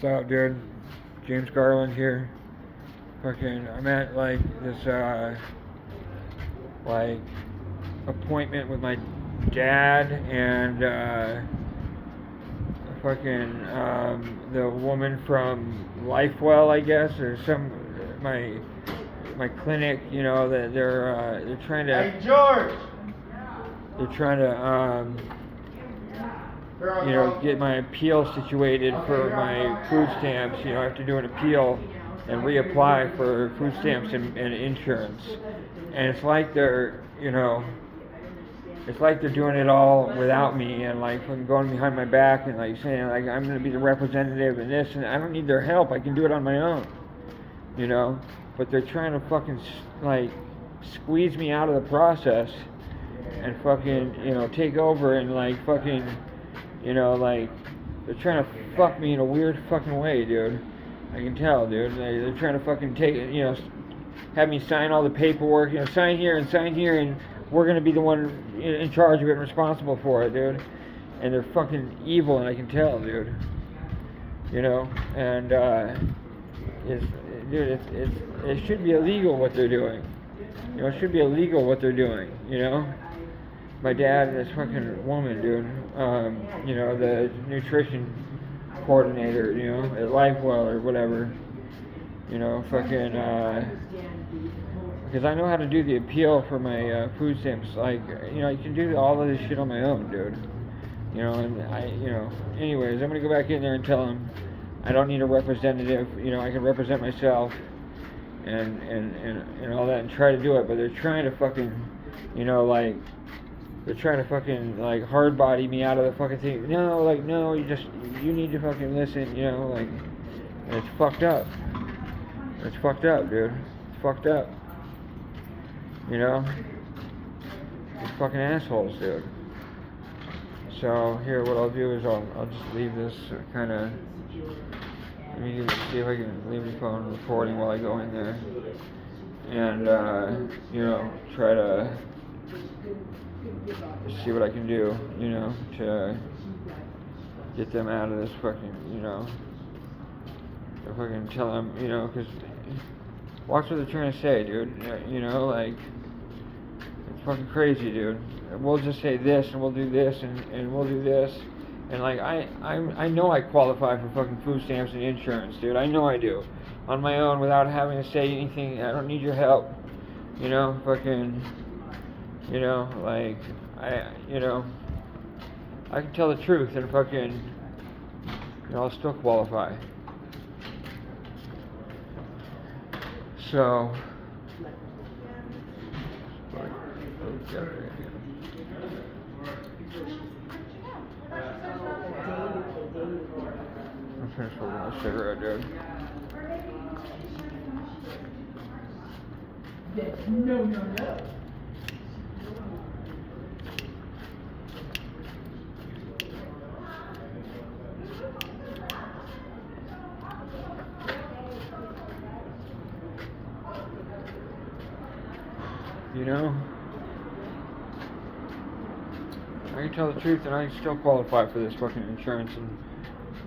What's up, dude? James Garland here. Fucking, I'm at like this like appointment with my dad and fucking the woman from Lifewell, I guess, or my clinic. You know that they're trying to. Hey George. They're trying to get my appeal situated for my food stamps. You know, I have to do an appeal and reapply for food stamps and insurance. And it's like they're doing it all without me and like going behind my back and like saying like I'm going to be the representative and this, and I don't need their help. I can do it on my own. You know, but they're trying to fucking like squeeze me out of the process and fucking take over and like fucking like they're trying to fuck me in a weird fucking way, dude. I can tell, dude. They're trying to fucking take it, have me sign all the paperwork, sign here, and we're gonna be the one in charge of it and responsible for it, dude. And they're fucking evil, and I can tell, dude. And it should be illegal what they're doing. It should be illegal what they're doing, My dad and this fucking woman, dude, the nutrition coordinator, at Lifewell or whatever, because I know how to do the appeal for my food stamps. Like, I can do all of this shit on my own, dude. Anyways, I'm gonna go back in there and tell them I don't need a representative. I can represent myself and all that and try to do it. But they're trying to fucking, they're trying to fucking like hard body me out of the fucking thing. No, you need to fucking listen, and it's fucked up. It's fucked up, dude. It's fucked up. These fucking assholes, dude. So here, what I'll do is I'll just leave this kind of. Let me see if I can leave the phone recording while I go in there, and try to see what I can do, to get them out of this fucking, if I can tell them, because watch what they're trying to say, dude. It's fucking crazy, dude. We'll just say this, and we'll do this, and we'll do this. And like I know I qualify for fucking food stamps and insurance, dude. I know I do, on my own without having to say anything. I don't need your help, fucking, I can tell the truth and fucking, I'll still qualify. So. I'm finished with my cigarette, dude. No. I can tell the truth and I can still qualify for this fucking insurance and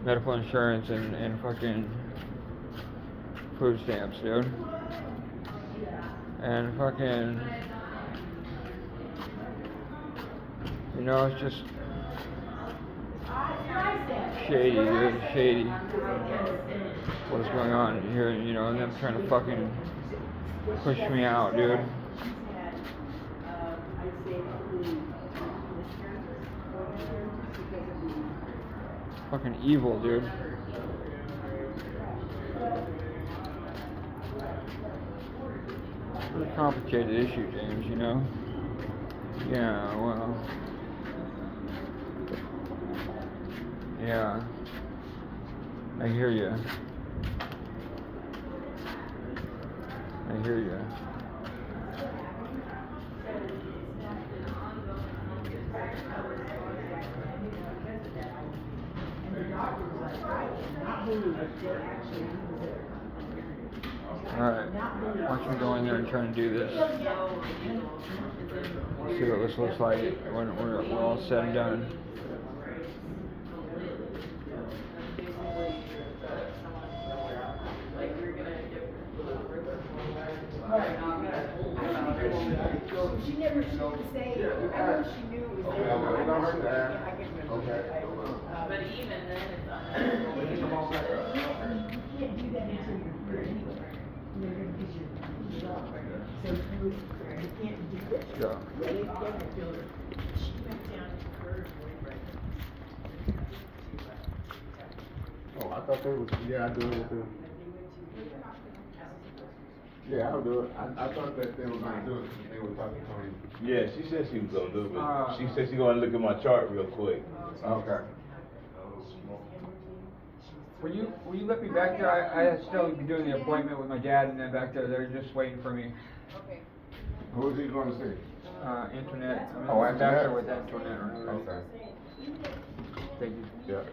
medical insurance and fucking food stamps, dude. And fucking, it's just shady, dude, shady. What is going on here, and them trying to fucking push me out, dude. Fucking evil, dude. Pretty complicated issue, James, Yeah, well. Yeah. I hear you. Alright, watch me go in there and try and do this. See what this looks like when we're all said and done. She never she would say, I know she knew it was there. Okay, I'm not sure. okay. I can't remember. Okay. But even then, it's on. You can't do that until you're here anyway. Because you're wrong. So you can't do that. Yeah. They have to build her. She went down to her boyfriend. Oh, I thought they was, yeah, I do it with the, yeah, I'll do it. I thought that they were gonna do it, they were talking to me. Yeah, she said she was gonna do it. Uh, She said she gonna look at my chart real quick. Okay. Will you let me back there? I still be doing the appointment with my dad, and then back there, they're just waiting for me. Okay. Who is he gonna see? Internet. Oh, I'm back there internet? with internet. Okay. Thank you. Yeah.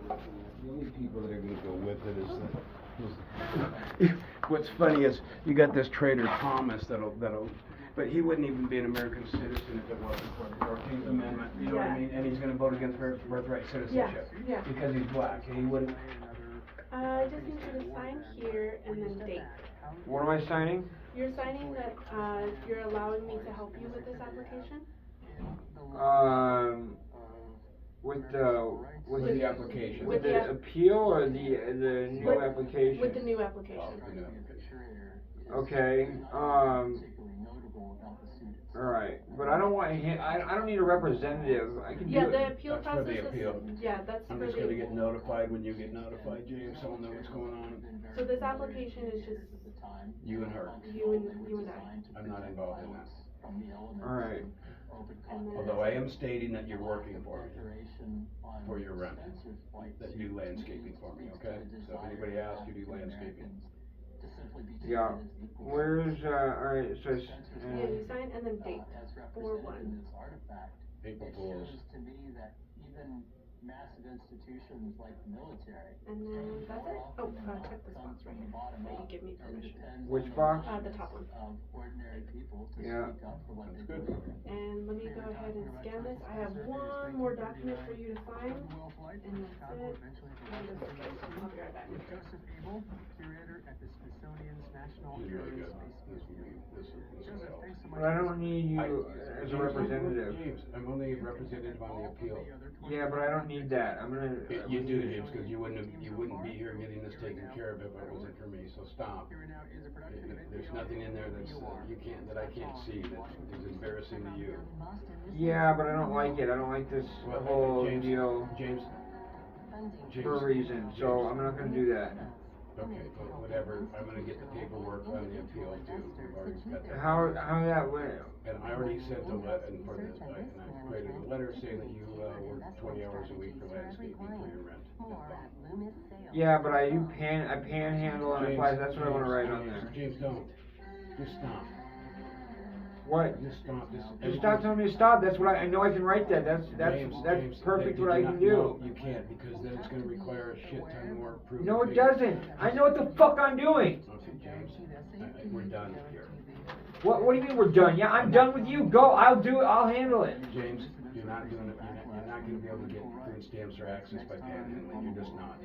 The only people that are gonna go with it is what's funny is you got this trader Thomas that'll, but he wouldn't even be an American citizen if it wasn't for the 14th Amendment, you know what I mean? And he's gonna vote against birthright citizenship. Yeah. Because he's black, and he wouldn't. I just need you to sign here and then date. What am I signing? You're signing that, you're allowing me to help you with this application? With With the application. with the appeal or the new With- application? With the new application. Okay. All right, but I don't want him. I don't need a representative. I can do Yeah, it. the appeal That's for process the is, appeal. yeah, that's I'm for just gonna the, get notified when you get notified, James, so I'll know what's going on. so this application is just You and her. you and I. I'm not involved in that. All right. And then, Although I am stating that you're working for me, for your rent, that you do landscaping for me, okay? So if anybody asks, you do landscaping. Yeah. Where's all right? So it's, yeah, you sign and then date, 4/1. April Fools. And then that's it. Oh, check this box right here, that you give me permission. which box? The top one. Yeah. That's good. And let me go ahead and scan this. I have one more document for you to sign, and that's it. And this is it. I'll be right back. You're really good. This will help. But I don't need you as a James, representative. James, I'm only a representative on the appeal. Yeah, but I don't need that. I'm gonna. You do, James, because you wouldn't be here getting this taken care of if it wasn't for me, so stop. There's nothing in there that's, that I can't see that is embarrassing to you. Yeah, but I don't like it. I don't like this whole James, deal James, for a reason. So I'm not gonna do that. Okay, but whatever, I'm gonna get the paperwork on the appeal too, we've already got that. How that went? And I already sent a letter, and I created a letter saying that you, work 20 hours a week for landscaping for your rent. Yeah, but I panhandle and James, apply. That's what I want to write on James, there. James, don't, just stop, What? just stop, Just stop telling me to stop. That's what I know. I can write that. That's James, perfect. did What I you can not- do. No, you can't, because then it's gonna require a shit ton more proof. No, of it paper. doesn't. I know what the fuck I'm doing. Okay, James, we're done here. What do you mean we're done? Yeah, I'm done with you. Go. I'll do it. I'll handle it. James, you're not doing it, you're not gonna be able to get food stamps or access by panhandling, you're just not.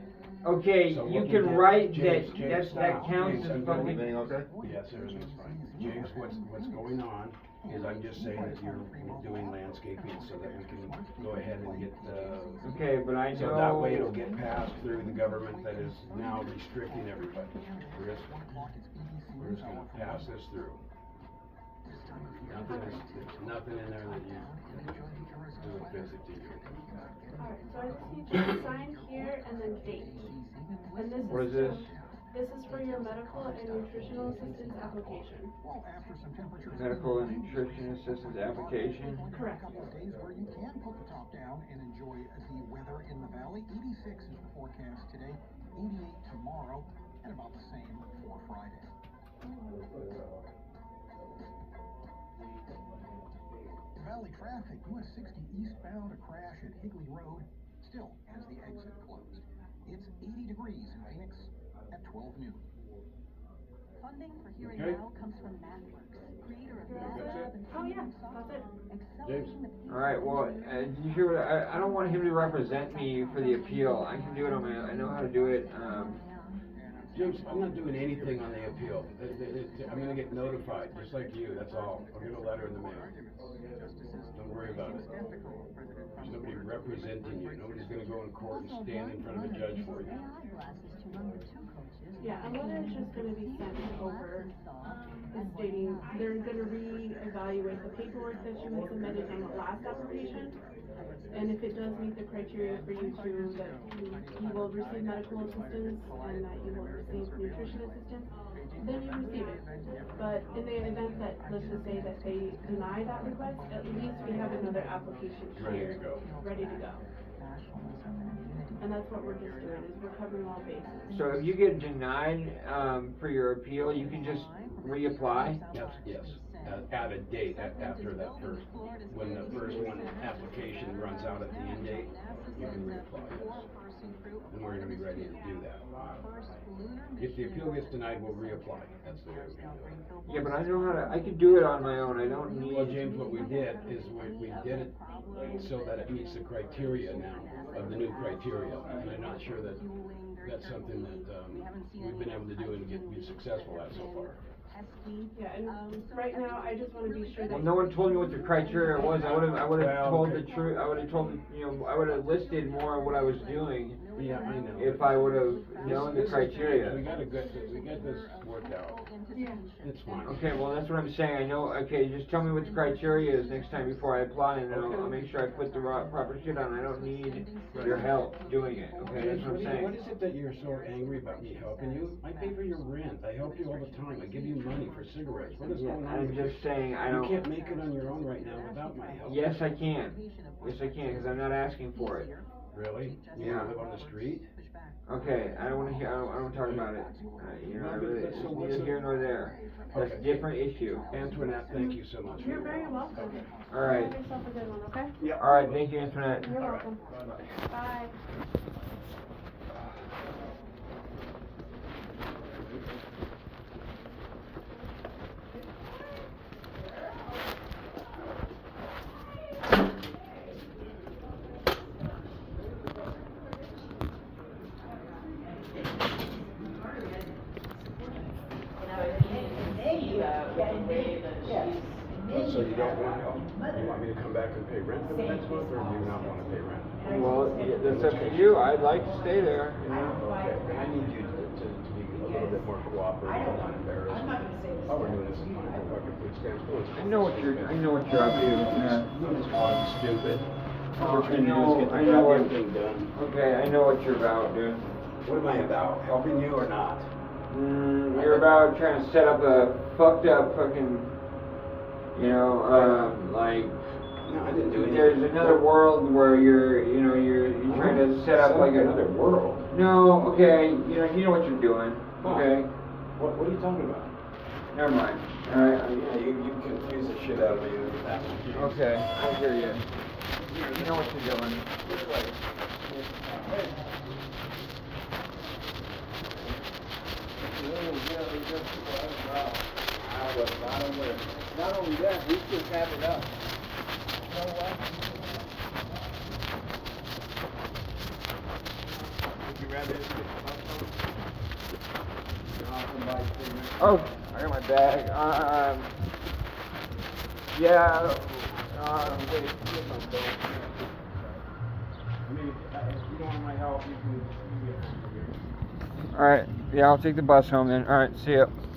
Okay, So you what we can did- write James, that. James, That stop. counts James, as I'm going- fucking. Everything okay? Yes, everything's fine. James, what's going on is I'm just saying that you're doing landscaping so that we can go ahead and get Okay, but I know. so that way it'll get passed through the government that is now restricting everybody. We're just gonna pass this through. There's nothing in there that you do offensive to you. Alright, so I just need you to sign here and then date. And this What is this? This is for your medical and nutritional assistance application. Medical and nutrition assistance application. Correct. Days where you can put the top down and enjoy the weather in the valley. 86 is the forecast today, 88 tomorrow, and about the same for Friday. Valley traffic, US 60 eastbound, a crash at Higley Road, still has the exit closed. It's 80 degrees in Phoenix at 12 noon. Funding for Here and Okay. Now comes from MathWorks, creator of That's MathLab it? and Oh, yeah, Fusion that's it. software, accelerating the All right. Well, did you hear what I don't want him to represent me for the appeal. I can do it on my own. I know how to do it. James, I'm not doing anything on the appeal. I'm gonna get notified, just like you, that's all. I'll get a letter in the mail. Don't worry about it. There's nobody representing you. Nobody's gonna go in court and stand in front of a judge for you. Yeah, a letter is just gonna be sent over stating they're gonna reevaluate the paperwork that you had submitted on the last application. And if it does meet the criteria for you to, that you will receive medical assistance and that you will receive nutrition assistance, then you receive it. But in the event that, let's just say that they deny that request, at least we have another application Ready to here, go. ready to go. And that's what we're just doing, is we're covering all bases. So if you get denied for your appeal, you can just reapply. Yes. Add a date after that first, when the first one application runs out at the end date, you can reapply, yes. And we're gonna be ready to do that. If the appeal gets denied, we'll reapply. That's the way we're gonna do it. Yeah, but I know how to. I can do it on my own. I don't need. Well, James, what we did is we did it so that it meets the criteria now, of the new criteria. And I'm not sure that that's something that we've been able to do and be successful at so far. Yeah, and right now, I just wanna be sure that. Well, no one told me what the criteria was. I would have Well, told okay. the truth. I would have told, I would have listed more of what I was doing Yeah, I know. if I would have known the We criteria. got this worked out. Yeah. It's fine. Okay, well, that's what I'm saying. I know. Okay, just tell me what the criteria is next time before I apply, and then I'll make sure I put the proper shit on. I don't need your help doing it. Okay, that's what I'm What saying. is it that you're so angry about me helping you? I pay for your rent. I help you all the time. I give you money for cigarettes. What is Yeah, going on I'm with you? just saying I You don't. can't make it on your own right now without my help. Yes, I can. Yes, I can, because I'm not asking for it. Really? You Yeah. wanna live on the street? Okay, I don't want to hear. I don't want to talk about it. I really, it's neither here nor there. That's a Okay. different issue. Antoinette, thank you so much. for You're your very help. welcome. Okay. All right. Have yourself a good one, okay? Yeah. All right. Thank you, Antoinette. You're All right. welcome. Bye-bye. Bye. So you don't want help? You want me to come back and pay rent for the next month, or do you not wanna pay rent? Well, that's up to you. I'd like to stay there. Okay, then I need you to be a little bit more cooperative and not embarrassed. All we're doing is applying for fucking food stamps. I know what you're up to. Yeah. You're just calling stupid. I All we're trying to do know- is get I the know what- goddamn thing done. Okay, I know what you're about, dude. What am I about? Helping you or not? You're about trying to set up a fucked up fucking, like. No, I didn't do anything. There's another world where you're trying to set up like another world. No, okay, you know what you're doing. Okay, What are you talking about? never mind. All right. Yeah, you confuse the shit out of me with that. Okay, I hear you. You know what you're doing. Not only that, we still have it up. You know what? Would you rather just get the Oh, I got my bag. Yeah. Wait, get my bag. I mean, if you don't want my help, you can get it. All right. Yeah, I'll take the bus home then. All right. See ya.